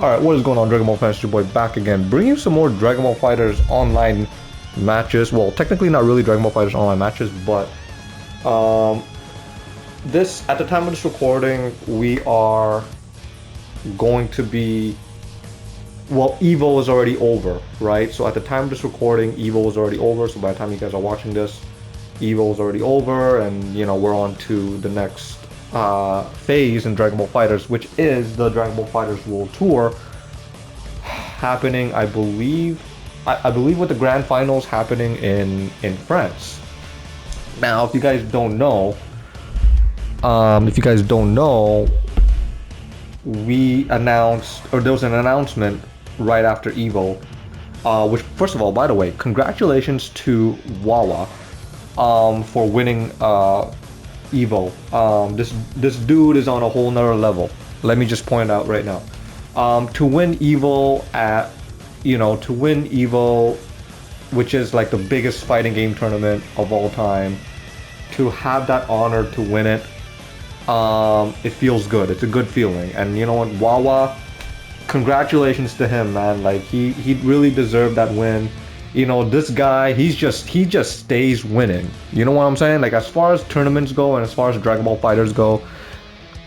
Alright, what is going on, Dragon Ball fans? It's your boy back again, bringing you some more Dragon Ball Fighters online matches. Well, technically not really Dragon Ball Fighters online matches, but this, at the time of this recording, we are going to be, well, EVO is already over, right? So at the time of this recording, EVO is already over, so by the time you guys are watching this, EVO is already over, and, you know, we're on to the next phase in Dragon Ball Fighters, which is the Dragon Ball Fighters World Tour, happening, I believe with the grand finals happening in France. Now, if you guys don't know, we announced, or there was an announcement right after EVO, which, first of all, by the way, congratulations to Wawa for winning EVO. This dude is on a whole nother level. Let me just point out right now. To win EVO which is like the biggest fighting game tournament of all time, to have that honor to win it, it feels good. It's a good feeling. And you know what, Wawa, congratulations to him, man. Like he really deserved that win. You know, this guy, he just stays winning. You know what I'm saying? Like, as far as tournaments go and as far as Dragon Ball Fighters go,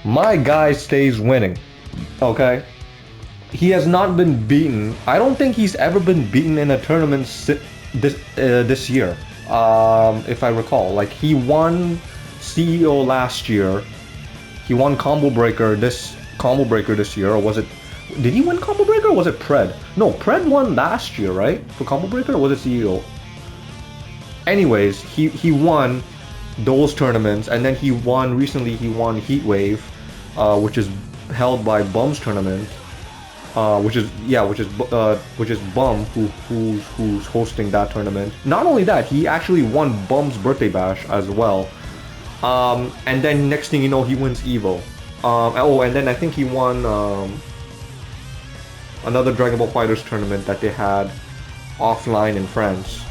my guy stays winning. Okay? He has not been beaten. I don't think he's ever been beaten in a tournament this year. If I recall, like, he won CEO last year. He won Combo Breaker this year, or was it? Did he win Combo Breaker, or was it Pred? No, Pred won last year, right? For Combo Breaker, or was it CEO? Anyways, he won those tournaments, and then recently he won Heatwave, which is held by Bum's tournament, which is Bum who's hosting that tournament. Not only that, he actually won Bum's birthday bash as well. And then next thing you know, he wins EVO. And then I think he won another Dragon Ball Fighters tournament that they had offline in France,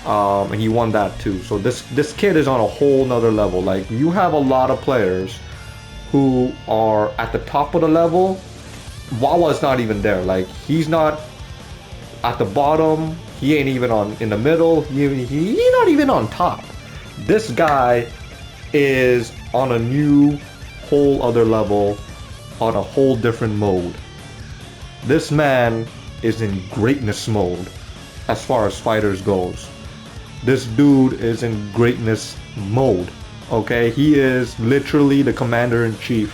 and he won that too. So this kid is on a whole nother level. Like, you have a lot of players who are at the top of the level. Wawa is not even there. Like, he's not at the bottom. He ain't even in the middle. He's not even on top. This guy is on a new whole other level, on a whole different mode. This man is in greatness mode as far as fighters goes. This dude is in greatness mode, okay? He is literally the commander-in-chief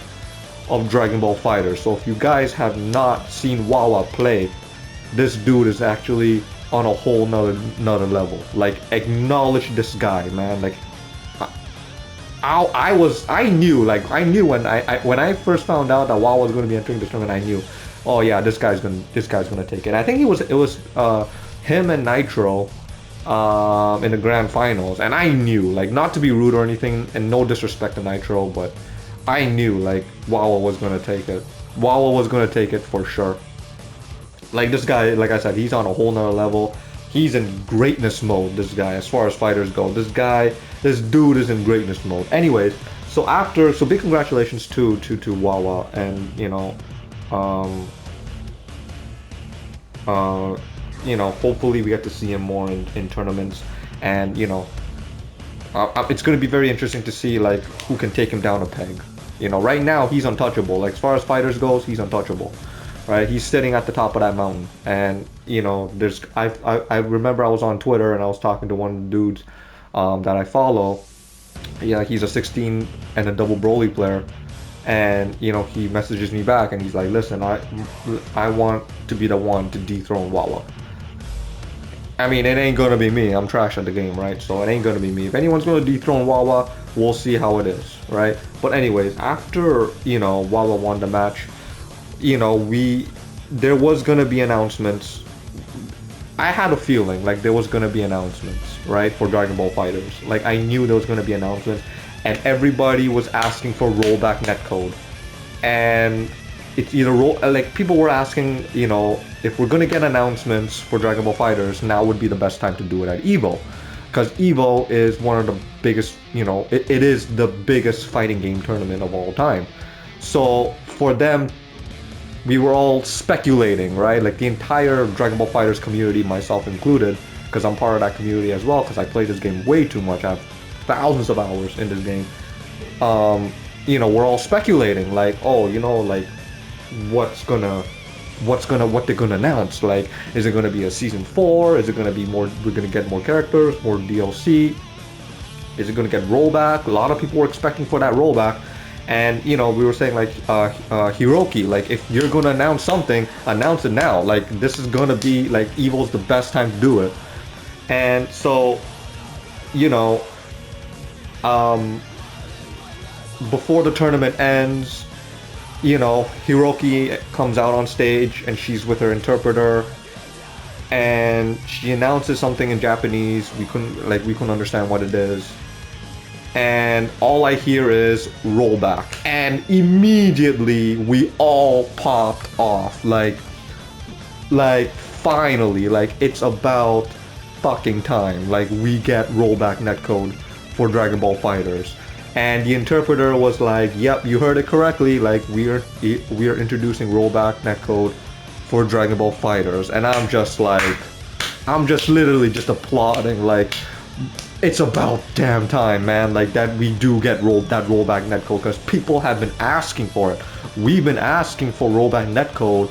of Dragon Ball Fighters. So if you guys have not seen Wawa play, this dude is actually on a whole nother level. Like, acknowledge this guy, man. Like, I knew when I first found out that Wawa was going to be entering this tournament, I knew, oh yeah, this guy's gonna take it. And I think it was him and Nitro in the grand finals, and I knew, like, not to be rude or anything, and no disrespect to Nitro, but I knew, like, Wawa was gonna take it. Wawa was gonna take it for sure. Like, this guy, like I said, he's on a whole nother level. He's in greatness mode, this guy, as far as fighters go. This dude is in greatness mode. Anyways, so big congratulations to Wawa, and you know, hopefully we get to see him more in tournaments, and you know, it's going to be very interesting to see, like, who can take him down a peg. You know, right now he's untouchable. Like, as far as fighters goes, he's untouchable. Right? He's sitting at the top of that mountain, and you know, I remember I was on Twitter and I was talking to one of the dudes that I follow. Yeah, he's a 16 and a double Broly player, and you know, he messages me back and he's like, listen, I want to be the one to dethrone Wawa. I mean, it ain't gonna be me. I'm trash at the game, right? So it ain't gonna be me. If anyone's gonna dethrone Wawa, we'll see how it is, right? But anyways, after, you know, Wawa won the match, you know, there was gonna be announcements. I had a feeling like there was gonna be announcements, right, for Dragon Ball Fighters. Like, I knew there was gonna be announcements, and everybody was asking for Rollback Netcode. And it's either like, people were asking, you know, if we're gonna get announcements for Dragon Ball Fighters, now would be the best time to do it at EVO, because EVO is one of the biggest, you know, it is the biggest fighting game tournament of all time. So for them we were all speculating, right? Like the entire Dragon Ball Fighters community, myself included, because I'm part of that community as well, because I play this game way too much. I have thousands of hours in this game. We're all speculating, like, oh, like, what they're gonna announce. Like, is it gonna be a season 4? Is it gonna be more? We're gonna get more characters, more DLC. Is it gonna get rollback? A lot of people were expecting for that rollback. And we were saying, like, Hiroki, like, if you're gonna announce something, announce it now. Like, this is gonna be, like, EVO's the best time to do it. And so, before the tournament ends, Hiroki comes out on stage and she's with her interpreter, and she announces something in Japanese. We couldn't understand what it is. And all I hear is rollback, and immediately we all popped off, like finally, like, it's about fucking time, like, we get rollback netcode for Dragon Ball Fighters. And the interpreter was like, yep, you heard it correctly, like, we are introducing rollback netcode for Dragon Ball Fighters. And I'm just literally just applauding, like, it's about damn time, man, like, that we do get that rollback netcode, because people have been asking for it. We've been asking for rollback netcode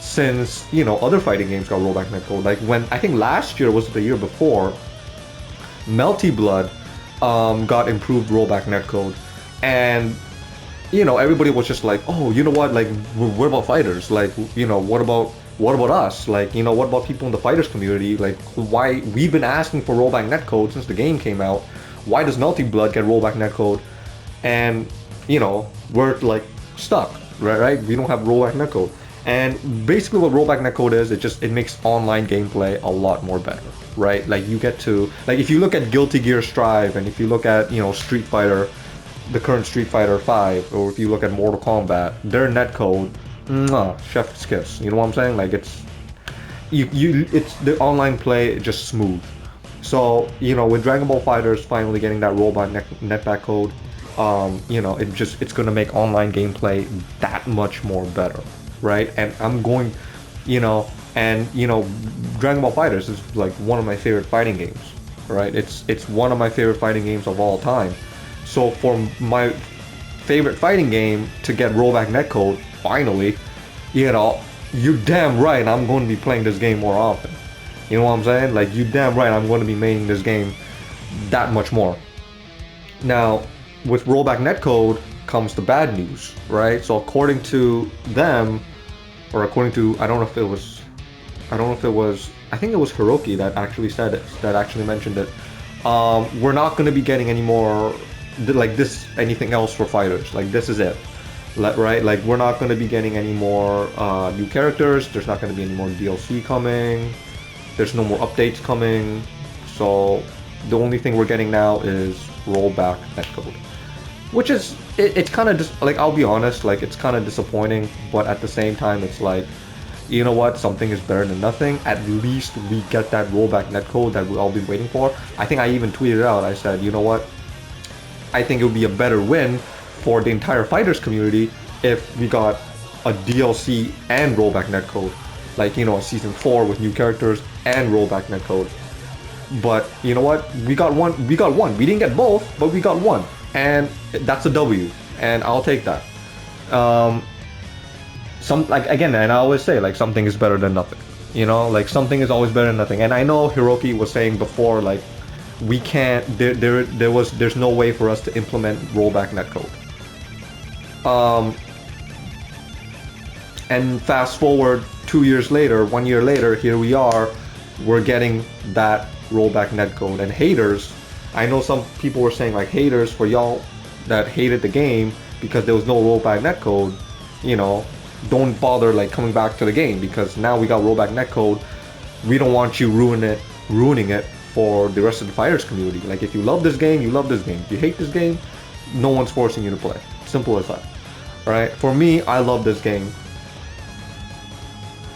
since, other fighting games got rollback netcode. Like, when, I think last year was the year before, Melty Blood got improved rollback netcode, and everybody was just like, oh, you know what, like, what about fighters, like, what about us, like, what about people in the fighters community, like, why we've been asking for rollback netcode since the game came out, why does Melty Blood get rollback netcode? And we're like stuck, right? We don't have rollback netcode. And basically what rollback netcode is, it makes online gameplay a lot more better, right? Like, you get to, like, if you look at Guilty Gear Strive, and if you look at, Street Fighter, the current Street Fighter 5, or if you look at Mortal Kombat, their netcode, chef's kiss. You know what I'm saying? Like, it's the online play just smooth. So, with Dragon Ball Fighters finally getting that rollback netback code, it's gonna make online gameplay that much more better, right? And I'm going, Dragon Ball Fighters is like one of my favorite fighting games, right? It's one of my favorite fighting games of all time. So for my favorite fighting game to get rollback netcode, finally, you're damn right I'm going to be playing this game more often. You know what I'm saying? Like, you damn right I'm going to be maining this game that much more. Now, with rollback netcode comes the bad news, right? So according to them, or according to, I think it was Hiroki that actually said it, that actually mentioned it. We're not going to be getting any more, like, anything else for fighters. Like, this is it. Right? Like, we're not going to be getting any more new characters. There's not going to be any more DLC coming. There's no more updates coming. So the only thing we're getting now is rollback netcode, which is, it's kind of just, like, I'll be honest, like, it's kind of disappointing, but at the same time, it's like, you know what, something is better than nothing. At least we get that rollback netcode that we've all been waiting for. I think I even tweeted out, I said, you know what, I think it would be a better win for the entire fighters community if we got a DLC and rollback netcode, like, a season 4 with new characters and rollback netcode. But you know what, we got one. We didn't get both, but we got one, and that's a W, and I'll take that. And I always say, like, something is better than nothing, like, something is always better than nothing. And I know Hiroki was saying before, like, we can't, there's no way for us to implement rollback netcode. And fast forward 2 years later, 1 year later, here we are, we're getting that rollback netcode. And haters, I know some people were saying, like, haters, for y'all that hated the game because there was no rollback netcode, don't bother, like, coming back to the game, because now we got rollback netcode. We don't want you ruining it for the rest of the fighters community. Like, if you love this game, you love this game. If you hate this game, no one's forcing you to play. Simple as that. Right? For me, I love this game.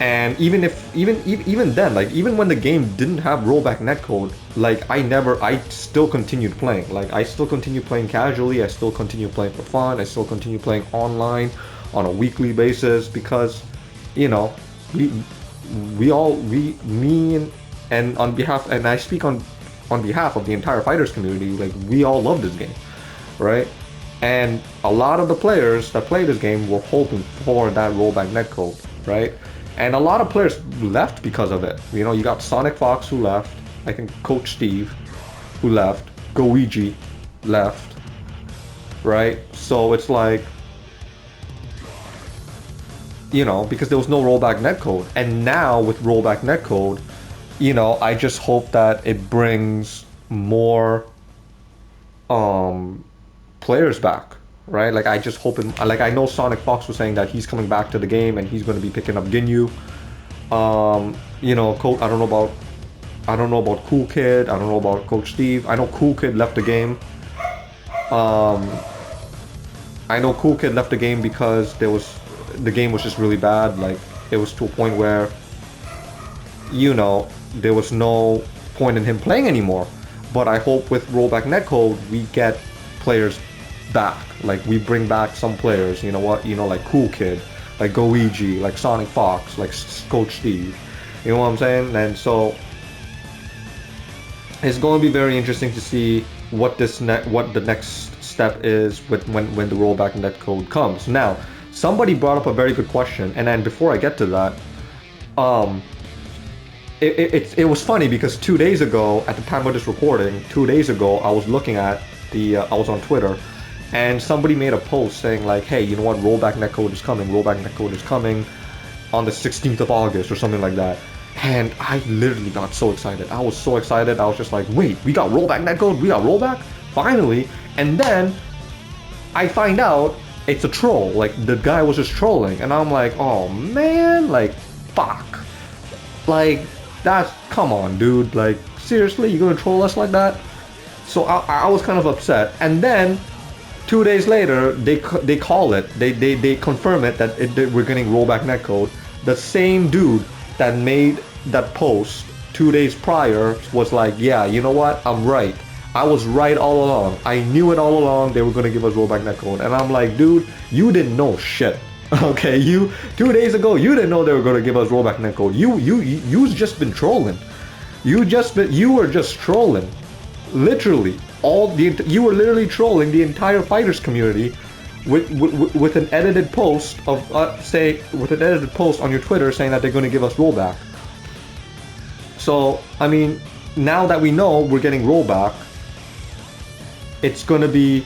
And even then, like, even when the game didn't have rollback netcode, like, I still continued playing. Like, I still continue playing casually, I still continue playing for fun, I still continue playing online on a weekly basis, because you know, we we all we me and on behalf, and I speak on behalf of the entire fighters community, like we all love this game, right? And a lot of the players that play this game were hoping for that rollback netcode, right? And a lot of players left because of it. You know, you got Sonic Fox who left, I think Coach Steve who left, Goiji left, right? So it's like, you know, because there was no rollback netcode. And now with rollback netcode, you know, I just hope that it brings more players back, right? Like I just hope, like I know Sonic Fox was saying that he's coming back to the game and he's going to be picking up Ginyu. You know, Coach, I don't know about Cool Kid. I don't know about Coach Steve. I know Cool Kid left the game. I know Cool Kid left the game because the game was just really bad. Like it was to a point where, you know, there was no point in him playing anymore. But I hope with rollback netcode we get players back. Like we bring back some players. You know what? You know, like Cool Kid, like Goiji, like Sonic Fox, like Coach Steve. You know what I'm saying? And so it's going to be very interesting to see what the next step is with when the rollback netcode comes. Now, somebody brought up a very good question, and then before I get to that, it was funny because 2 days ago, at the time of this recording, 2 days ago, I was looking at I was on Twitter, and somebody made a post saying like, hey, you know what, rollback netcode is coming, rollback netcode is coming on the 16th of August or something like that. And I literally got so excited. I was so excited. I was just like, wait, we got rollback netcode? We got rollback? Finally. And then I find out it's a troll. Like the guy was just trolling. And I'm like, oh man, like fuck. Like that's, come on dude. Like seriously, you gonna troll us like that? So I was kind of upset. And then 2 days later, they call it. They confirm it that we're getting rollback netcode. The same dude that made that post 2 days prior was like, yeah, you know what? I'm right. I was right all along. I knew it all along. They were going to give us rollback netcode. And I'm like, dude, you didn't know shit. Okay, 2 days ago, you didn't know they were going to give us rollback netcode. You've just been trolling. You were just trolling. Literally. You were literally trolling the entire fighters community with an edited post of with an edited post on your Twitter saying that they're going to give us rollback. So I mean, now that we know we're getting rollback, it's going to be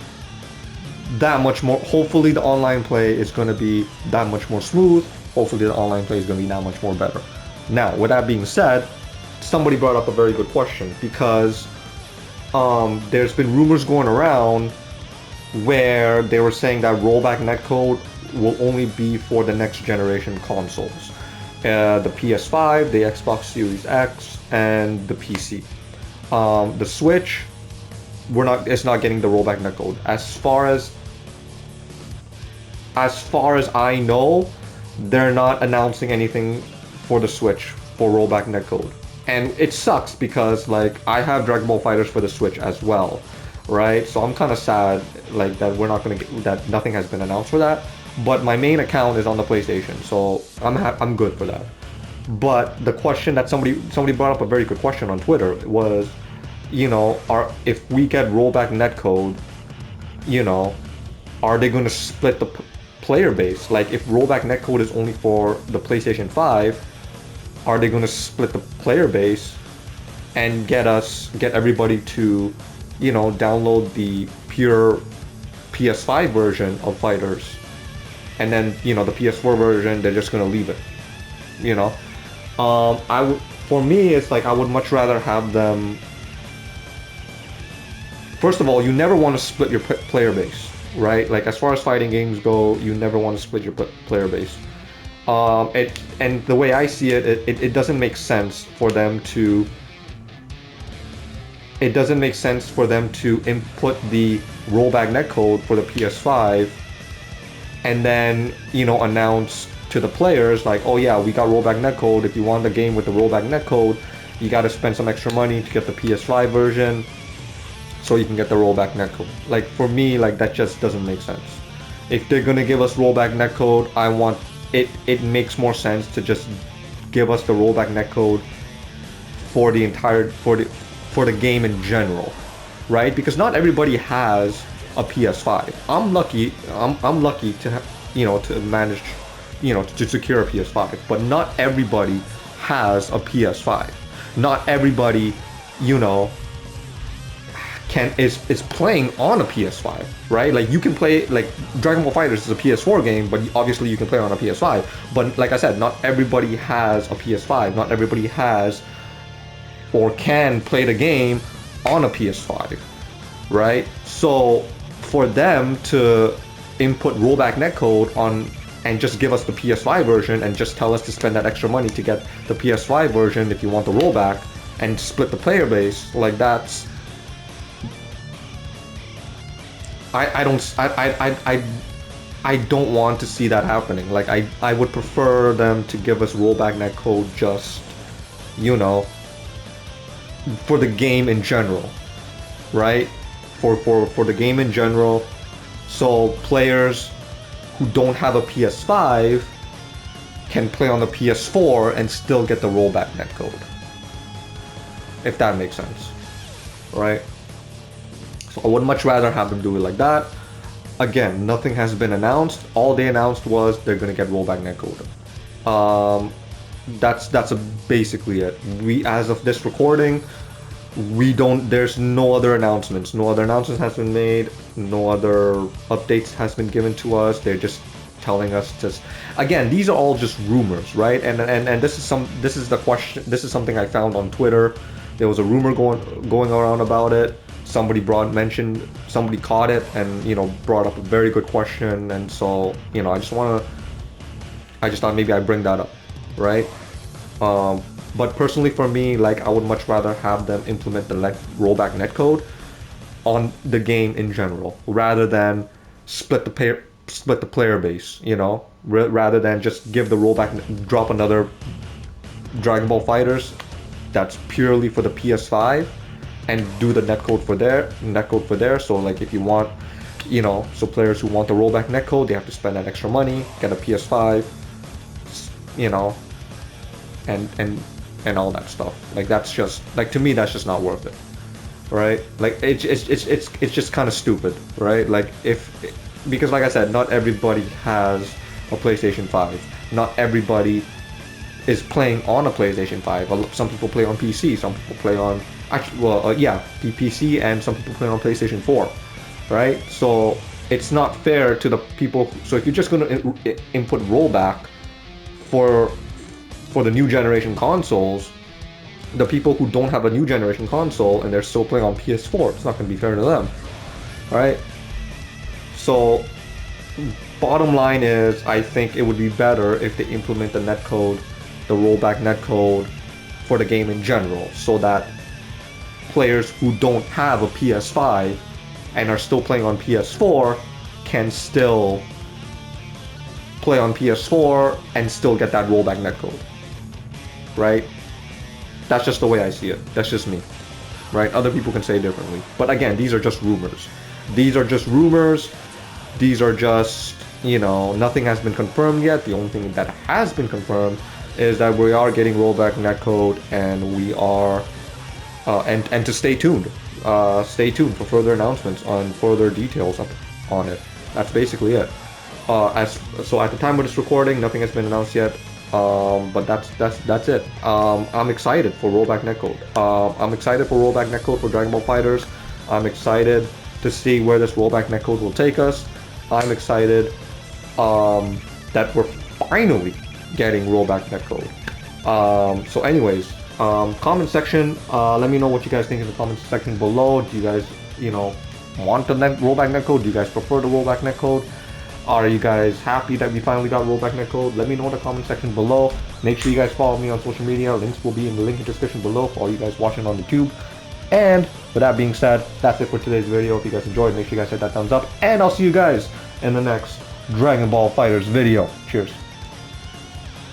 that much more. Hopefully, the online play is going to be that much more smooth. Hopefully, the online play is going to be that much more better. Now, with that being said, somebody brought up a very good question because there's been rumors going around where they were saying that rollback netcode will only be for the next generation consoles, the PS5, the Xbox Series X, and the PC. The Switch, it's not getting the rollback netcode. As far as I know, they're not announcing anything for the Switch for rollback netcode. And it sucks because like I have Dragon Ball FighterZ for the Switch as well, right? So I'm kind of sad like that we're not gonna get that, nothing has been announced for that. But my main account is on the PlayStation, so I'm good for that. But the question that somebody brought up a very good question on Twitter was, you know, if we get rollback netcode, you know, are they going to split the player base? Like if rollback netcode is only for the PlayStation 5. Are they going to split the player base and get everybody to, you know, download the pure PS5 version of Fighters, and then, you know, the PS4 version, they're just going to leave it, you know? For me, it's like I would much rather have them. First of all, you never want to split your player base, right? Like as far as fighting games go, you never want to split your player base. And the way I see it, it doesn't make sense for them to. It doesn't make sense for them to input the rollback netcode for the PS5, and then, you know, announce to the players like, oh yeah, we got rollback netcode. If you want the game with the rollback netcode, you got to spend some extra money to get the PS5 version, so you can get the rollback netcode. Like for me, like that just doesn't make sense. If they're gonna give us rollback netcode, I want it makes more sense to just give us the rollback netcode for the entire for the game in general, right? Because not everybody has a PS5. I'm lucky. I'm lucky to to manage, to secure a PS5. But not everybody has a PS5. Not everybody, is playing on a PS5, right? Like you can play, like Dragon Ball FighterZ is a PS4 game, but obviously you can play on a PS5. But like I said, not everybody has a PS5. Not everybody has or can play the game on a PS5, right? So for them to input rollback netcode on and just give us the PS5 version and just tell us to spend that extra money to get the PS5 version if you want the rollback and split the player base, like that's I don't want to see that happening. Like I would prefer them to give us rollback netcode just, for the game in general, right? For the game in general, so players who don't have a PS5 can play on the PS4 and still get the rollback netcode, if that makes sense, right? So I would much rather have them do it like that. Again, nothing has been announced. All they announced was they're gonna get rollback netcode. That's basically it. We, as of this recording, there's no other announcements. No other announcements has been made. No other updates has been given to us. They're just telling us again, these are all just rumors, right? And this is the question. This is something I found on Twitter. There was a rumor going around about it. Somebody caught it and brought up a very good question, and so I just thought maybe I'd bring that up, right? But personally for me, like, I would much rather have them implement the rollback netcode on the game in general, rather than split the player base, rather than just give the rollback, drop another Dragon Ball FighterZ that's purely for the PS5 and do the netcode for there. So like if you want, so players who want the rollback netcode, they have to spend that extra money, get a PS5, and all that stuff. Like that's just, like, to me that's just not worth it, right? Like it's just kind of stupid, right? Like because like I said, not everybody has a PlayStation 5. Not everybody is playing on a PlayStation 5. Some people play on PC, some people play on PC, and some people play on PlayStation 4, right? So it's not fair to the people. So if you're just going to input rollback for the new generation consoles, the people who don't have a new generation console and they're still playing on PS4, it's not going to be fair to them, right? So bottom line is, I think it would be better if they implement the netcode, the rollback netcode for the game in general, so that players who don't have a PS5 and are still playing on PS4 can still play on PS4 and still get that rollback netcode, right? That's just the way I see it. That's just me, right? Other people can say differently. But again, these are just rumors. These are just rumors. These are just, nothing has been confirmed yet. The only thing that has been confirmed is that we are getting rollback netcode, and we are, and to stay tuned. Stay tuned for further announcements on further details on it. That's basically it. So at the time of this recording, nothing has been announced yet. But that's it. I'm excited for rollback netcode. I'm excited for rollback netcode for Dragon Ball FighterZ. I'm excited to see where this rollback netcode will take us. I'm excited that we're finally getting rollback netcode. So anyways, comment section, let me know what you guys think in the comment section below. Do you guys, want the rollback netcode? Do you guys prefer the rollback netcode? Are you guys happy that we finally got rollback netcode? Let me know in the comment section below. Make sure you guys follow me on social media. Links will be in the link in the description below for all you guys watching on YouTube. And with that being said, that's it for today's video. If you guys enjoyed, make sure you guys hit that thumbs up. And I'll see you guys in the next Dragon Ball FighterZ video. Cheers.